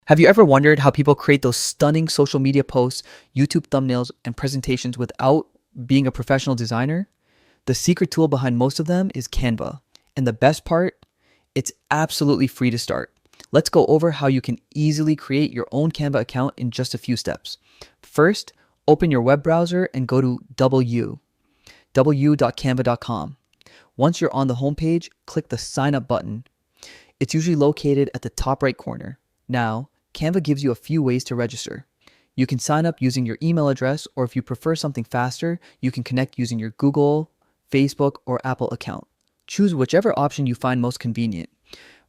Have you ever wondered how people create those stunning social media posts, YouTube thumbnails, and presentations without being a professional designer? The secret tool behind most of them is Canva. And the best part, it's absolutely free to start. Let's go over how you can easily create your own Canva account in just a few steps. First, open your web browser and go to w.canva.com. Once you're on the homepage, click the sign up button. It's usually located at the top right corner. Now, Canva gives you a few ways to register. You can sign up using your email address, or if you prefer something faster, you can connect using your Google, Facebook, or Apple account. Choose whichever option you find most convenient.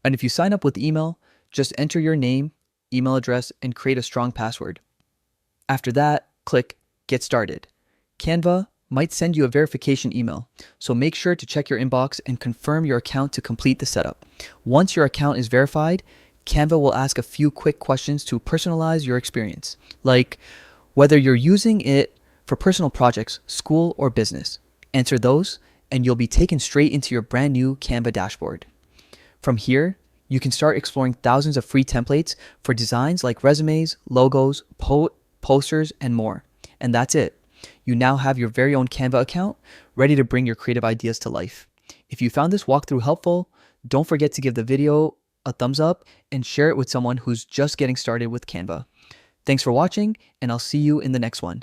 And if you sign up with email, just enter your name, email address, and create a strong password. After that, click Get Started. Canva might send you a verification email, so make sure to check your inbox and confirm your account to complete the setup. Once your account is verified, Canva will ask a few quick questions to personalize your experience, like whether you're using it for personal projects, school, or business. Answer those, and you'll be taken straight into your brand new Canva dashboard. From here, you can start exploring thousands of free templates for designs like resumes, logos, posters, and more. And that's it. You now have your very own Canva account ready to bring your creative ideas to life. If you found this walkthrough helpful, don't forget to give the video a thumbs up and share it with someone who's just getting started with Canva. Thanks for watching, and I'll see you in the next one.